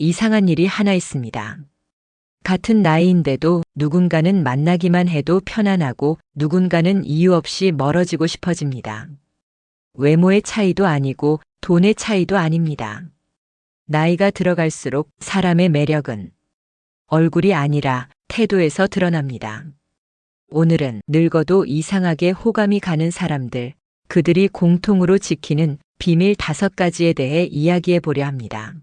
이상한 일이 하나 있습니다. 같은 나이인데도 누군가는 만나기만 해도 편안하고 누군가는 이유 없이 멀어지고 싶어집니다. 외모의 차이도 아니고 돈의 차이도 아닙니다. 나이가 들어갈수록 사람의 매력은 얼굴이 아니라 태도에서 드러납니다. 오늘은 늙어도 이상하게 호감이 가는 사람들, 그들이 공통으로 지키는 비밀 5가지에 대해 이야기해 보려 합니다.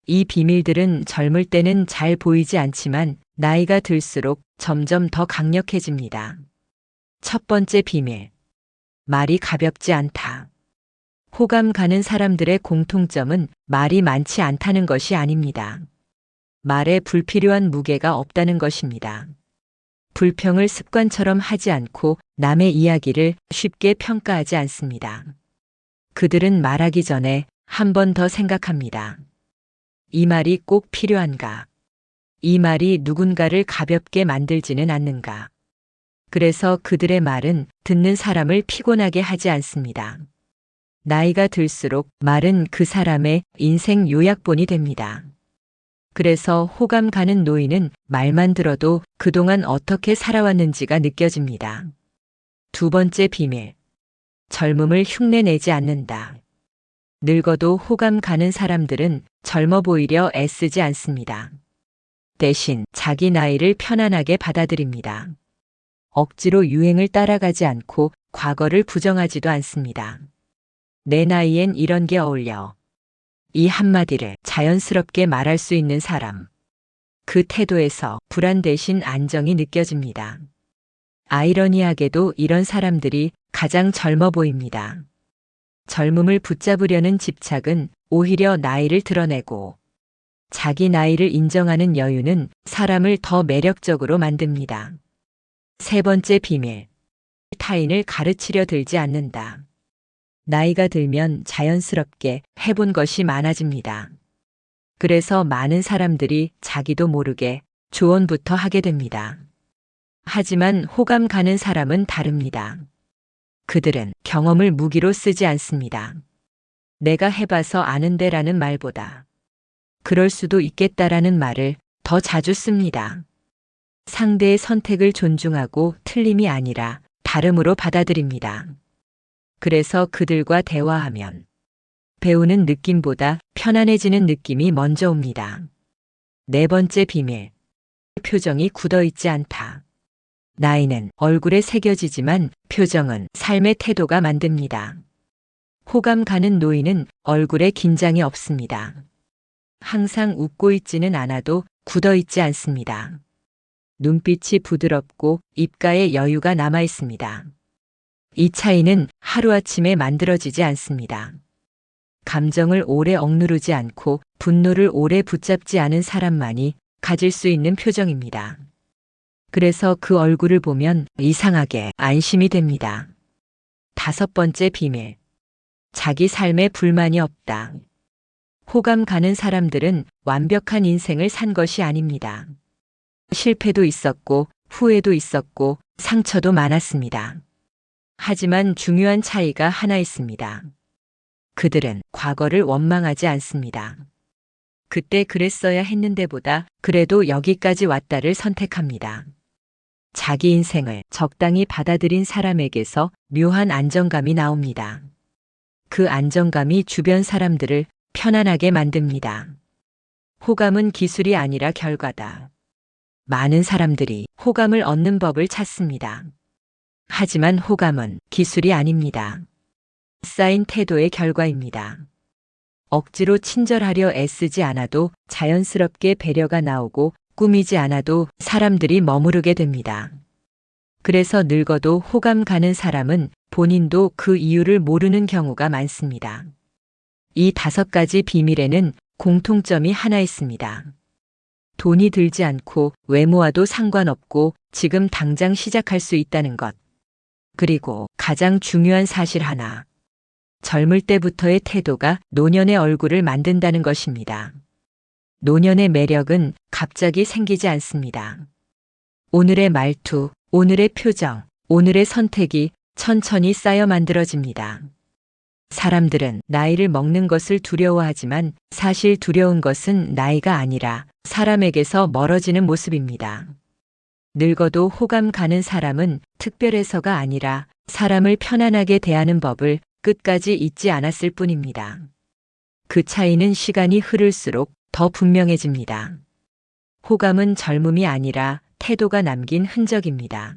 이 비밀들은 젊을 때는 잘 보이지 않지만 나이가 들수록 점점 더 강력해집니다. 첫 번째 비밀. 말이 가볍지 않다. 호감 가는 사람들의 공통점은 말이 많지 않다는 것이 아닙니다. 말에 불필요한 무게가 없다는 것입니다. 불평을 습관처럼 하지 않고 남의 이야기를 쉽게 평가하지 않습니다. 그들은 말하기 전에 한 번 더 생각합니다. 이 말이 꼭 필요한가? 이 말이 누군가를 가볍게 만들지는 않는가? 그래서 그들의 말은 듣는 사람을 피곤하게 하지 않습니다. 나이가 들수록 말은 그 사람의 인생 요약본이 됩니다. 그래서 호감 가는 노인은 말만 들어도 그동안 어떻게 살아왔는지가 느껴집니다. 두 번째 비밀. 젊음을 흉내내지 않는다. 늙어도 호감 가는 사람들은 젊어 보이려 애쓰지 않습니다. 대신 자기 나이를 편안하게 받아들입니다. 억지로 유행을 따라가지 않고 과거를 부정하지도 않습니다. 내 나이엔 이런 게 어울려. 이 한마디를 자연스럽게 말할 수 있는 사람. 그 태도에서 불안 대신 안정이 느껴집니다. 아이러니하게도 이런 사람들이 가장 젊어 보입니다. 젊음을 붙잡으려는 집착은 오히려 나이를 드러내고 자기 나이를 인정하는 여유는 사람을 더 매력적으로 만듭니다. 세 번째 비밀. 타인을 가르치려 들지 않는다. 나이가 들면 자연스럽게 해본 것이 많아집니다. 그래서 많은 사람들이 자기도 모르게 조언부터 하게 됩니다. 하지만 호감 가는 사람은 다릅니다. 그들은 경험을 무기로 쓰지 않습니다. 내가 해봐서 아는데라는 말보다 그럴 수도 있겠다라는 말을 더 자주 씁니다. 상대의 선택을 존중하고 틀림이 아니라 다름으로 받아들입니다. 그래서 그들과 대화하면 배우는 느낌보다 편안해지는 느낌이 먼저 옵니다. 네 번째 비밀. 표정이 굳어있지 않다. 나이는 얼굴에 새겨지지만 표정은 삶의 태도가 만듭니다. 호감 가는 노인은 얼굴에 긴장이 없습니다. 항상 웃고 있지는 않아도 굳어 있지 않습니다. 눈빛이 부드럽고 입가에 여유가 남아 있습니다. 이 차이는 하루아침에 만들어지지 않습니다. 감정을 오래 억누르지 않고 분노를 오래 붙잡지 않은 사람만이 가질 수 있는 표정입니다. 그래서 그 얼굴을 보면 이상하게 안심이 됩니다. 다섯 번째 비밀. 자기 삶에 불만이 없다. 호감 가는 사람들은 완벽한 인생을 산 것이 아닙니다. 실패도 있었고 후회도 있었고 상처도 많았습니다. 하지만 중요한 차이가 하나 있습니다. 그들은 과거를 원망하지 않습니다. 그때 그랬어야 했는데보다 그래도 여기까지 왔다를 선택합니다. 자기 인생을 적당히 받아들인 사람에게서 묘한 안정감이 나옵니다. 그 안정감이 주변 사람들을 편안하게 만듭니다. 호감은 기술이 아니라 결과다. 많은 사람들이 호감을 얻는 법을 찾습니다. 하지만 호감은 기술이 아닙니다. 쌓인 태도의 결과입니다. 억지로 친절하려 애쓰지 않아도 자연스럽게 배려가 나오고 꾸미지 않아도 사람들이 머무르게 됩니다. 그래서 늙어도 호감 가는 사람은 본인도 그 이유를 모르는 경우가 많습니다. 이 5가지 비밀에는 공통점이 하나 있습니다. 돈이 들지 않고 외모와도 상관없고 지금 당장 시작할 수 있다는 것. 그리고 가장 중요한 사실 하나. 젊을 때부터의 태도가 노년의 얼굴을 만든다는 것입니다. 노년의 매력은 갑자기 생기지 않습니다. 오늘의 말투, 오늘의 표정, 오늘의 선택이 천천히 쌓여 만들어집니다. 사람들은 나이를 먹는 것을 두려워하지만 사실 두려운 것은 나이가 아니라 사람에게서 멀어지는 모습입니다. 늙어도 호감 가는 사람은 특별해서가 아니라 사람을 편안하게 대하는 법을 끝까지 잊지 않았을 뿐입니다. 그 차이는 시간이 흐를수록 더 분명해집니다. 호감은 젊음이 아니라 태도가 남긴 흔적입니다.